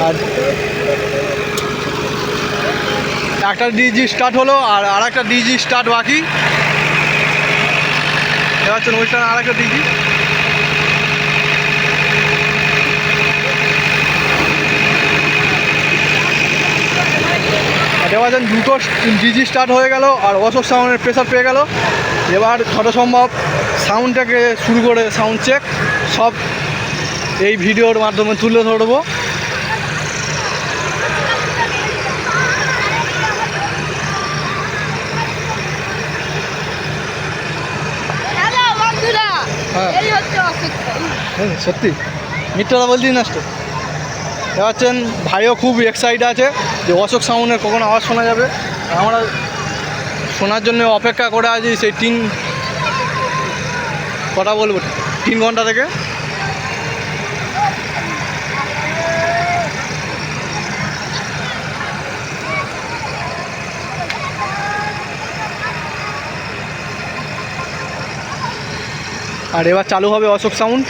আর একটা DG start হলো আর একটা ডিজি স্টার্ট বাকি। এবার হচ্ছে অনুষ্ঠান আর একটা ডিজি। এবার দুটো ডিজি স্টার্ট হয়ে গেল আর অশোক সাউন্ডের প্রেসার পেয়ে গেল। এবার যত সম্ভব সাউন্ডটাকে শুরু করে সাউন্ড চেক সব এই ভিডিওর মাধ্যমে তুলে ধরবো। হ্যাঁ সত্যি মিথ্যাটা বলছি না তো। পাচ্ছেন ভাইও খুব এক্সাইটেড আছে যে অশোক সাউন্ডের কখন আওয়াজ শোনা যাবে। আমরা শোনার জন্য অপেক্ষা করে আছি সেই কথা বলবো 3 ঘন্টা থেকে। আর এবার চালু হবে অশোক সাউন্ড।